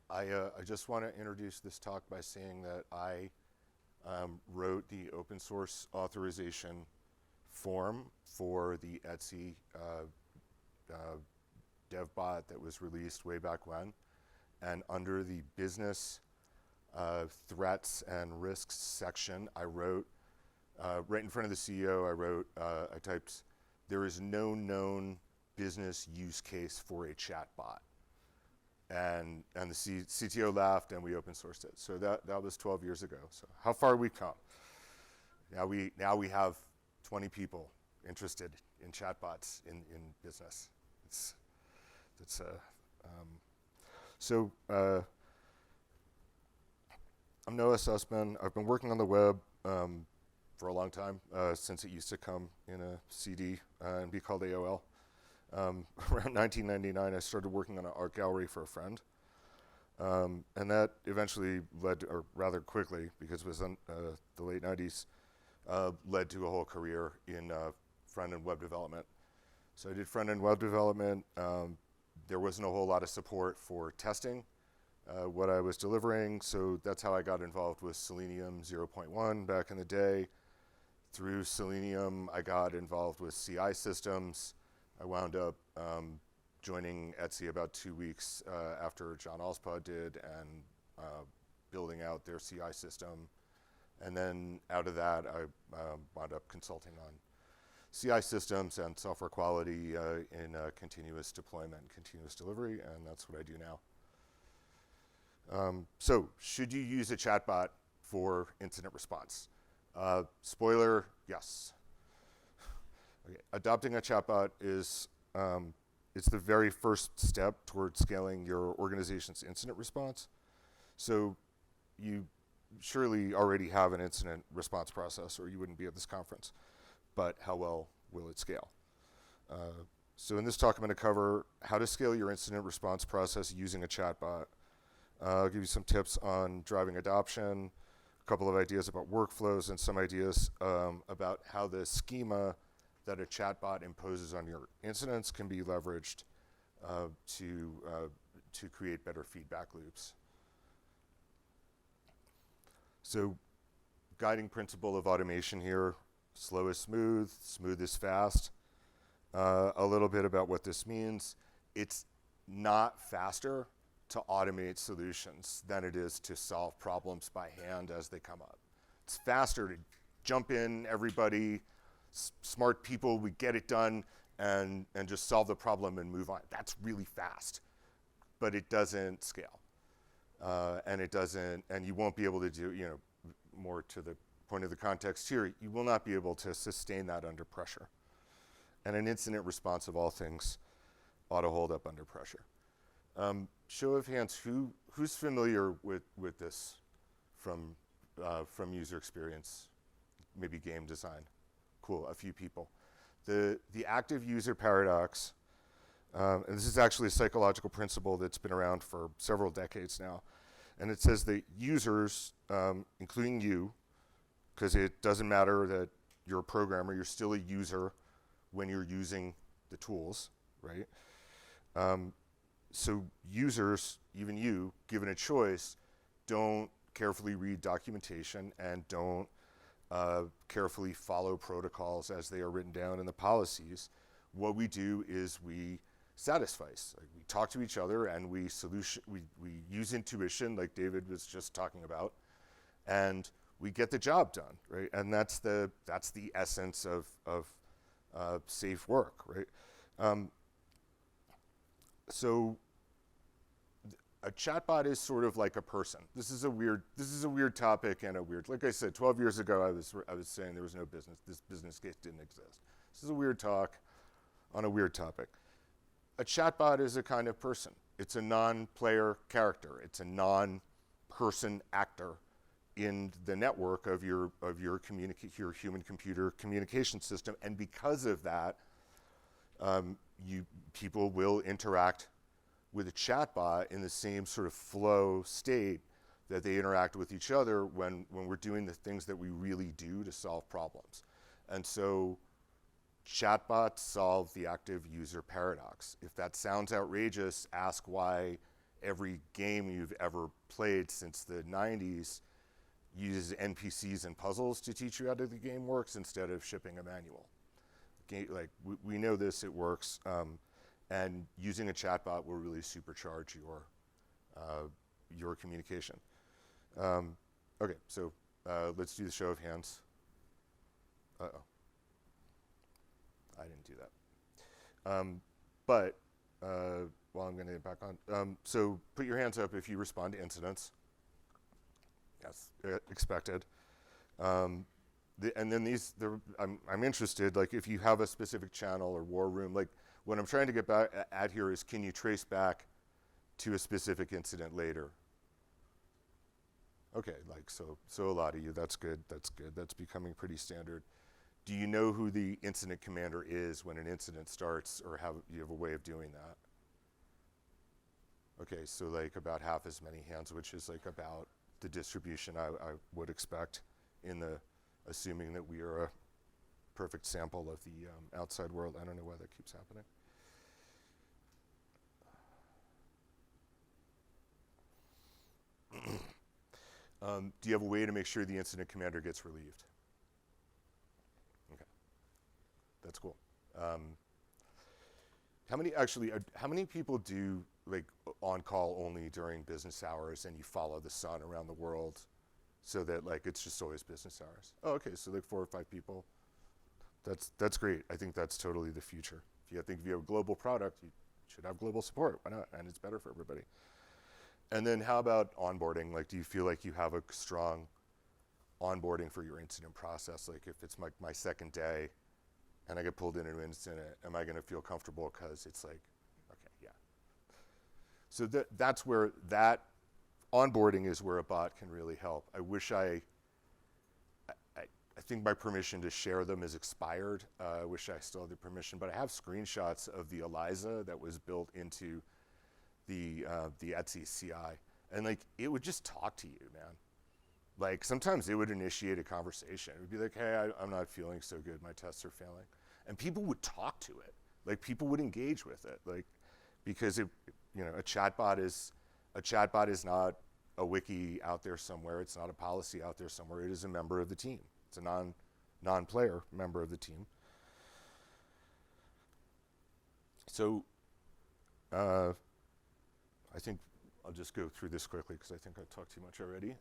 I just want to introduce this talk by saying that I wrote the open source authorization form for the Etsy dev bot that was released way back when. And under the business threats and risks section, I wrote, right in front of the CEO, I typed, there is no known business use case for a chatbot. And the CTO laughed and we open sourced it. So that was 12 years ago. So how far we've come. Now we have 20 people interested in chatbots in business. I'm Noah Sussman. I've been working on the web for a long time, since it used to come in a CD and be called AOL. Around 1999, I started working on an art gallery for a friend. And that eventually led to, or rather quickly, because it was in the late 90s, led to a whole career in front-end web development. So I did front-end web development. There wasn't a whole lot of support for testing what I was delivering, so that's how I got involved with Selenium 0.1 back in the day. Through Selenium, I got involved with CI systems. I wound up joining Etsy about 2 weeks after John Alspaugh did, and building out their CI system. And then out of that, I wound up consulting on CI systems and software quality in continuous deployment and continuous delivery, and that's what I do now. So, should you use a chatbot for incident response? Spoiler, yes. Okay. Adopting a chatbot is it's the very first step toward scaling your organization's incident response. So you surely already have an incident response process, or you wouldn't be at this conference. But how well will it scale? So in this talk, I'm going to cover how to scale your incident response process using a chatbot. I'll give you some tips on driving adoption, a couple of ideas about workflows, and some ideas about how the schema that a chatbot imposes on your incidents can be leveraged to create better feedback loops. So, guiding principle of automation here: slow is smooth, smooth is fast. A little bit about what this means: it's not faster to automate solutions than it is to solve problems by hand as they come up. It's faster to jump in, everybody, smart people, we get it done, and just solve the problem and move on. That's really fast, but it doesn't scale. And you won't be able to do, more to the point of the context here, you will not be able to sustain that under pressure. And an incident response, of all things, ought to hold up under pressure. Show of hands, who's familiar with this from user experience, maybe game design? Cool, a few people. The active user paradox, and this is actually a psychological principle that's been around for several decades now, and it says that users, including you, because it doesn't matter that you're a programmer, you're still a user when you're using the tools, right? So users, even you, given a choice, don't carefully read documentation and don't carefully follow protocols as they are written down in the policies. What we do is we satisfy. Like, we talk to each other and we use intuition, like David was just talking about, and we get the job done, right? And that's the essence of safe work, right? So a chatbot is sort of like a person. This is a weird topic and like I said, 12 years ago I was saying there was no business. This business case didn't exist. This is a weird talk on a weird topic. A chatbot is a kind of person. It's a non-player character. It's a non-person actor in the network of your human-computer communication system, and because of that, people will interact with a chatbot in the same sort of flow state that they interact with each other when we're doing the things that we really do to solve problems. And so chatbots solve the active user paradox. If that sounds outrageous, ask why every game you've ever played since the 90s uses NPCs and puzzles to teach you how the game works instead of shipping a manual. Like we know this, it works, and using a chatbot will really supercharge your communication. Okay, so let's do the show of hands. Uh-oh. I didn't do that. But I'm going to get back on. So put your hands up if you respond to incidents. Yes, expected. And then I'm interested, like if you have a specific channel or war room, like what I'm trying to get back at here is, can you trace back to a specific incident later? Okay, like so a lot of you, that's good, that's becoming pretty standard. Do you know who the incident commander is when an incident starts, or you have a way of doing that? Okay, so like about half as many hands, which is like about the distribution I would expect in the, assuming that we are a perfect sample of the outside world. I don't know why that keeps happening. Do you have a way to make sure the incident commander gets relieved? Okay, that's cool. How many people do like on call only during business hours, and you follow the sun around the world so that like it's just always business hours? Oh, okay, so like 4 or 5 people. That's great. I think that's totally the future. If you have a global product, you should have global support. Why not? And it's better for everybody. And then how about onboarding? Like, do you feel like you have a strong onboarding for your incident process? Like, if it's my second day and I get pulled into an incident, am I going to feel comfortable? Because it's like, okay, yeah. So that's where that onboarding is where a bot can really help. I think my permission to share them is expired. I wish I still had the permission, but I have screenshots of the ELIZA that was built into the Etsy CI, and like it would just talk to you, man. Like sometimes it would initiate a conversation. It would be like, hey, I'm not feeling so good. My tests are failing, and people would talk to it. Like people would engage with it, like because a chatbot is not a wiki out there somewhere. It's not a policy out there somewhere. It is a member of the team. It's a non-player member of the team. So I think I'll just go through this quickly because I think I've talked too much already.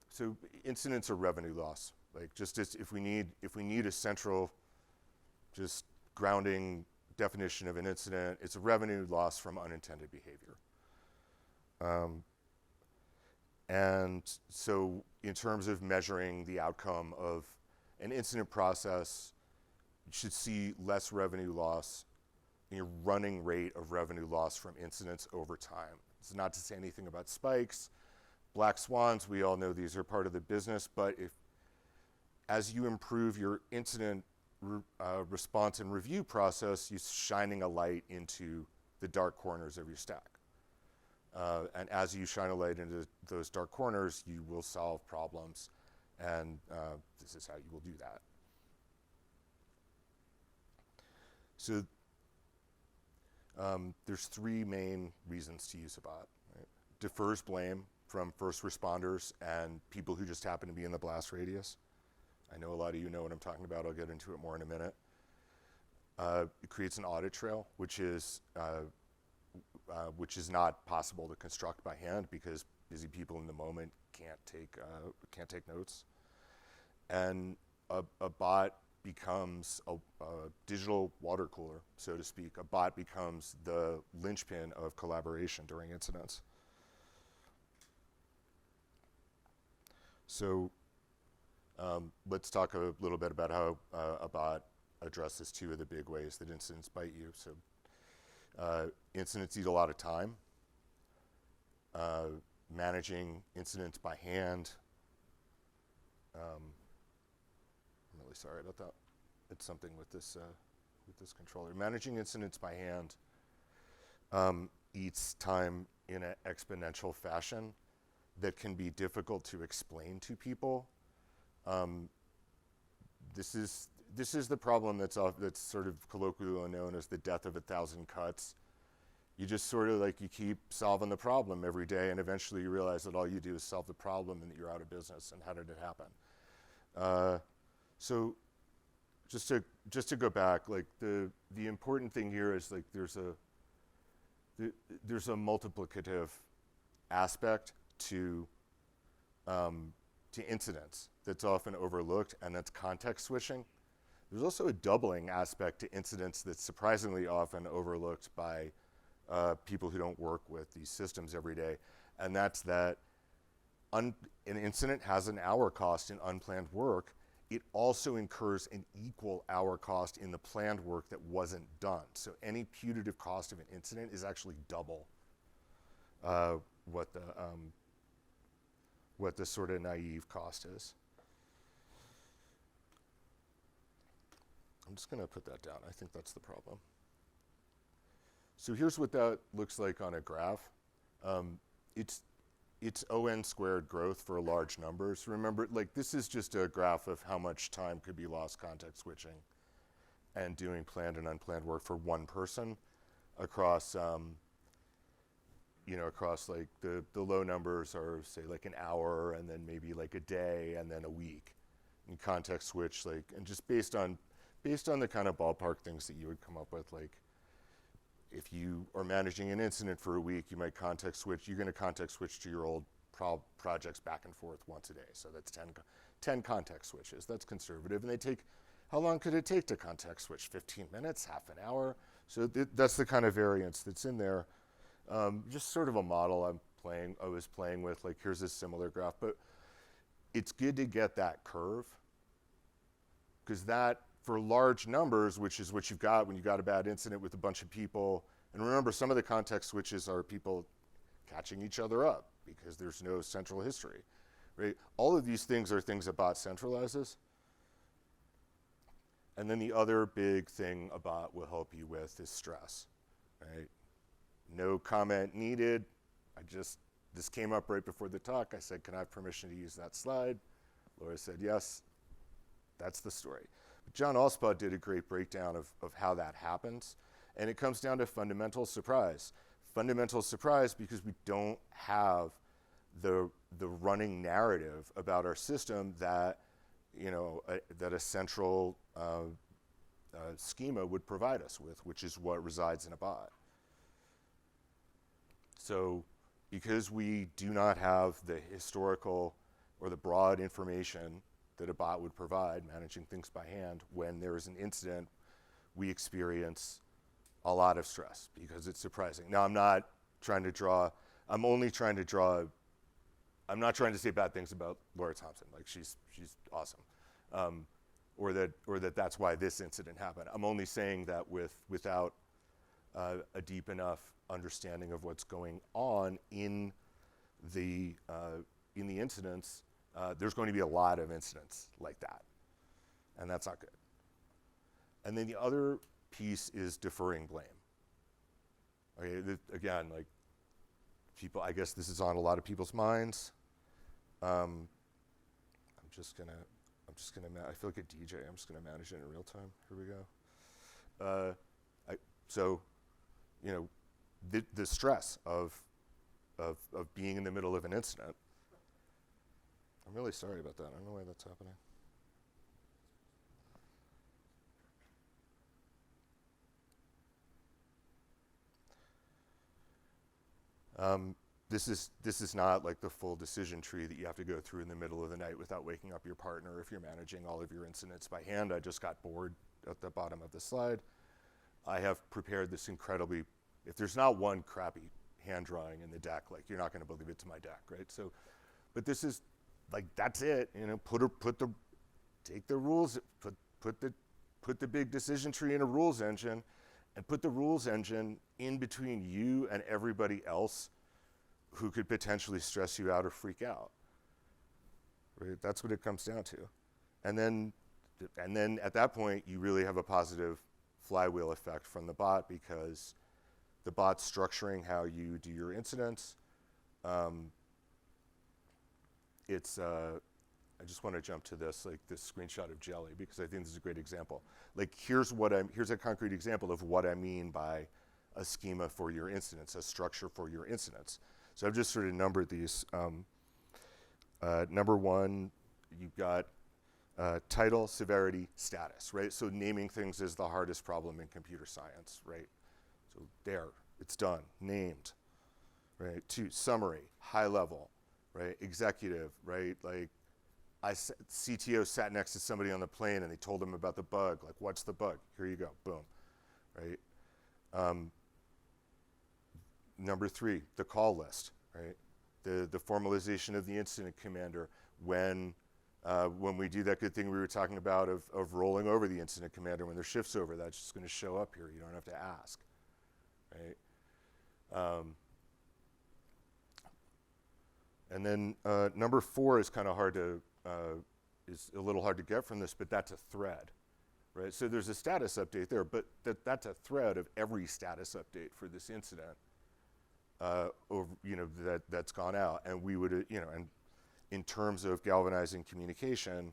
So incidents are revenue loss. Like just as if we need a central, just grounding definition of an incident, it's a revenue loss from unintended behavior. And so in terms of measuring the outcome of an incident process, you should see less revenue loss in your running rate of revenue loss from incidents over time. It's not to say anything about spikes, black swans, we all know these are part of the business, but as you improve your incident response and review process, you're shining a light into the dark corners of your stack. And as you shine a light into those dark corners, you will solve problems, and this is how you will do that. So there's 3 main reasons to use a bot. Right? Defers blame from first responders and people who just happen to be in the blast radius. I know a lot of you know what I'm talking about. I'll get into it more in a minute. It creates an audit trail, which is not possible to construct by hand because busy people in the moment can't take notes. And a bot becomes a digital water cooler, so to speak. A bot becomes the linchpin of collaboration during incidents. So let's talk a little bit about how a bot addresses 2 of the big ways that incidents bite you. So incidents eat a lot of time. Managing incidents by hand. I'm really sorry about that. It's something with this controller. Managing incidents by hand eats time in an exponential fashion that can be difficult to explain to people. This is the problem that's sort of colloquially known as the death of 1,000 cuts. You just sort of like, you keep solving the problem every day, and eventually you realize that all you do is solve the problem and that you're out of business. And how did it happen? So just to go back, like the important thing here is like there's a multiplicative aspect to incidents that's often overlooked, and that's context switching. There's also a doubling aspect to incidents that's surprisingly often overlooked by people who don't work with these systems every day, and that's that an incident has an hour cost in unplanned work. It also incurs an equal hour cost in the planned work that wasn't done. So any putative cost of an incident is actually double what the sort of naive cost is. I'm just going to put that down. I think that's the problem. So here's what that looks like on a graph. It's ON squared growth for large numbers. Remember, like this is just a graph of how much time could be lost context switching and doing planned and unplanned work for one person across, across like the low numbers are say like an hour, and then maybe like a day, and then a week. And context switch, like, and just based on the kind of ballpark things that you would come up with, like if you are managing an incident for a week, you might context switch. You're going to context switch to your old projects back and forth once a day. So that's 10 context switches. That's conservative. And how long could it take to context switch? 15 minutes, half an hour? So that's the kind of variance that's in there. Just sort of a model I was playing with, like here's a similar graph, but it's good to get that curve, because that, for large numbers, which is what you've got when you got a bad incident with a bunch of people, and remember, some of the context switches are people catching each other up because there's no central history, right? All of these things are things that bot centralizes. And then the other big thing a bot will help you with is stress, right? No comment needed. This came up right before the talk. I said, can I have permission to use that slide? Laura said, yes. That's the story. But John Allspaw did a great breakdown of how that happens. And it comes down to fundamental surprise. Fundamental surprise because we don't have the running narrative about our system that, that a central schema would provide us with, which is what resides in a bot. So because we do not have the historical or the broad information that a bot would provide, managing things by hand, when there is an incident, we experience a lot of stress because it's surprising. Now, I'm not trying to say bad things about Laura Thompson. Like she's awesome. Or that that's why this incident happened. I'm only saying that without a deep enough understanding of what's going on in the incidents, there's going to be a lot of incidents like that, and that's not good. And then the other piece is deferring blame. Okay, again, like people, I guess this is on a lot of people's minds. I'm just gonna, I feel like a DJ. I'm just gonna manage it in real time. Here we go. The stress of being in the middle of an incident. I'm really sorry about that. I don't know why that's happening. This is not like the full decision tree that you have to go through in the middle of the night without waking up your partner if you're managing all of your incidents by hand. I just got bored at the bottom of the slide. I have prepared this incredibly, if there's not one crappy hand drawing in the deck, like you're not going to believe it's my deck, right? So, but this is like, that's it, take the rules, put the big decision tree in a rules engine, and put the rules engine in between you and everybody else who could potentially stress you out or freak out. Right? That's what it comes down to. And then at that point, you really have a positive flywheel effect from the bot, because the bot's structuring how you do your incidents. I just want to jump to this screenshot of Jelly, because I think this is a great example. Like here's a concrete example of what I mean by a schema for your incidents, a structure for your incidents. So I've just sort of numbered these. Number one, you've got title, severity, status, right? So naming things is the hardest problem in computer science, right? So there, it's done, named, right? Two, summary, high level, right? Executive, right? Like, CTO sat next to somebody on the plane and they told him about the bug. Like, what's the bug? Here you go, boom, right? Number three, the call list, right? The formalization of the incident commander when we do that good thing we were talking about of rolling over the incident commander when their shift's over. That's just going to show up here. You don't have to ask, right? And then number four is kind of hard to, is a little hard to get from this, but that's a thread, right? So there's a status update there, but that's a thread of every status update for this incident, that's gone out. And we would, and in terms of galvanizing communication,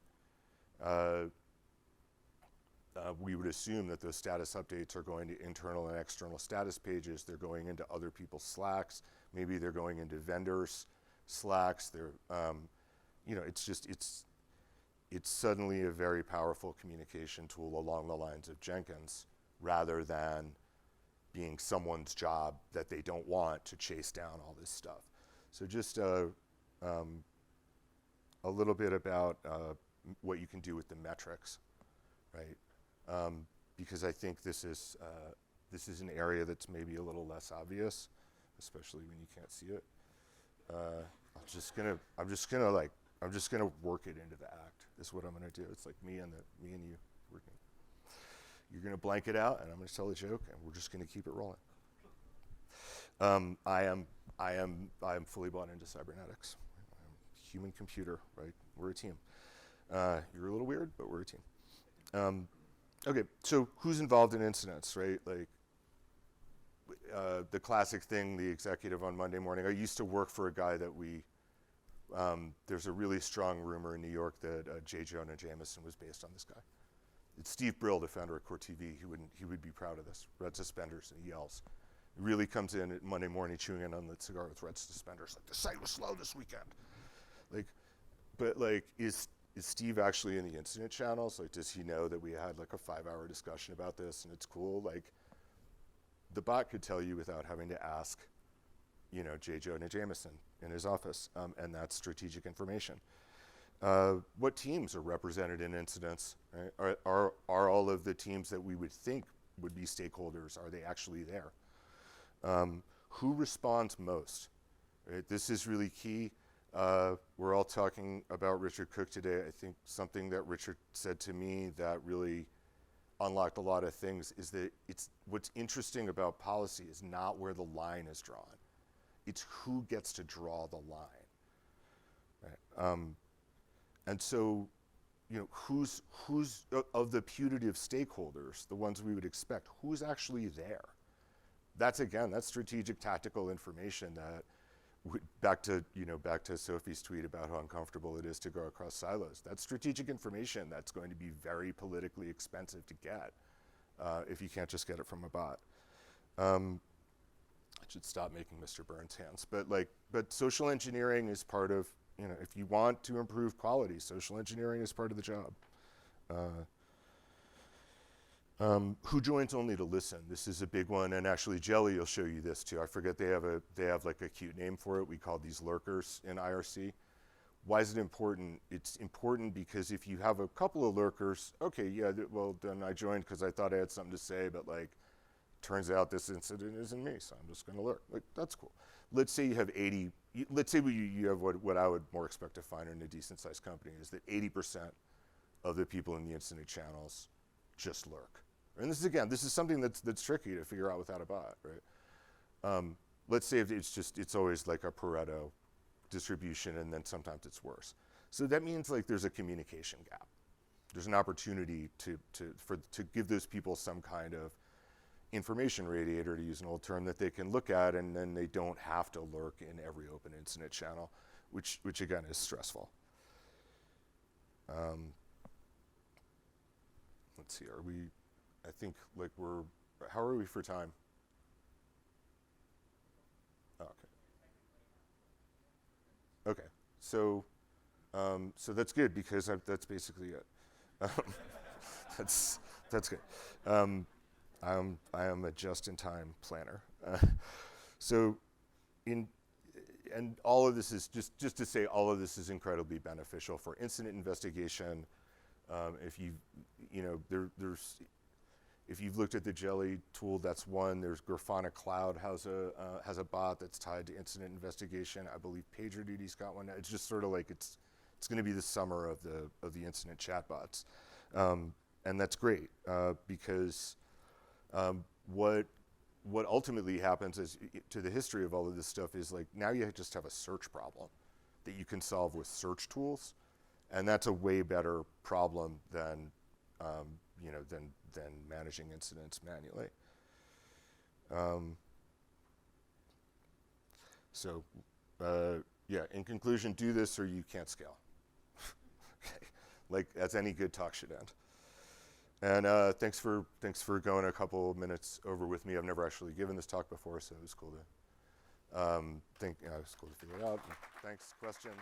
we would assume that those status updates are going to internal and external status pages. They're going into other people's Slacks. Maybe they're going into vendors' Slacks. They're, it's suddenly a very powerful communication tool along the lines of Jenkins, rather than being someone's job that they don't want to chase down all this stuff. So just a little bit about what you can do with the metrics, right? Because I think this is an area that's maybe a little less obvious, especially when you can't see it. I'm just gonna work it into the act. Is what I'm gonna do. It's like me and you working. You're gonna blank it out, and I'm gonna tell a joke, and we're just gonna keep it rolling. I am fully bought into cybernetics. Human computer, right? We're a team. You're a little weird, but we're a team. Okay, so who's involved in incidents, right? Like the classic thing, the executive on Monday morning. I used to work for a guy that there's a really strong rumor in New York that J. Jonah Jameson was based on this guy. It's Steve Brill, the founder of Core TV. He would be proud of this. Red suspenders, and he yells. He really comes in at Monday morning chewing in on the cigar with red suspenders. Like, the site was slow this weekend. Is Steve actually in the incident channels? Like, does he know that we had like a 5-hour discussion about this and it's cool? Like, the bot could tell you without having to ask, J. Jonah Jameson in his office, and that's strategic information. What teams are represented in incidents? Right? Are all of the teams that we would think would be stakeholders, are they actually there? Who responds most? Right? This is really key. We're all talking about Richard Cook today. I think something that Richard said to me that really unlocked a lot of things is that what's interesting about policy is not where the line is drawn. It's who gets to draw the line. Right? And so, who's of the putative stakeholders, the ones we would expect, who's actually there? That's strategic tactical information that, back to Sophie's tweet about how uncomfortable it is to go across silos. That's strategic information that's going to be very politically expensive to get if you can't just get it from a bot. I should stop making Mr. Burns hands, but social engineering is part of, if you want to improve quality, social engineering is part of the job. Who joins only to listen? This is a big one, and actually Jelly will show you this too. I forget they have like a cute name for it. We call these lurkers in IRC. Why is it important? It's important because if you have a couple of lurkers, okay, yeah, well then I joined because I thought I had something to say, but turns out this incident isn't me, so I'm just going to lurk. That's cool. Let's say you have 80. Let's say you have what I would more expect to find in a decent sized company is that 80% of the people in the incident channels just lurk. And this is something that's tricky to figure out without a bot, right? Let's say it's always like a Pareto distribution, and then sometimes it's worse. So that means there's a communication gap. There's an opportunity to give those people some kind of information radiator, to use an old term, that they can look at, and then they don't have to lurk in every open incident channel, which again is stressful. Let's see, I think how are we for time? Okay, so so that's good because that's basically it. Um, that's good. I am a just-in-time planner. So in and all of this is just to say all of this is incredibly beneficial for incident investigation. If there's if you've looked at the Jelly tool, that's one. There's Grafana Cloud has a bot that's tied to incident investigation. I believe PagerDuty's got one. It's just sort of like it's going to be the summer of the incident chatbots, and that's great because what ultimately happens is to the history of all of this stuff is like now you just have a search problem that you can solve with search tools, and that's a way better problem than than managing incidents manually. Yeah, in conclusion, do this or you can't scale. Okay, like as any good talk should end. And thanks for going a couple minutes over with me. I've never actually given this talk before, so it was cool to it was cool to figure it out. Thanks. Questions?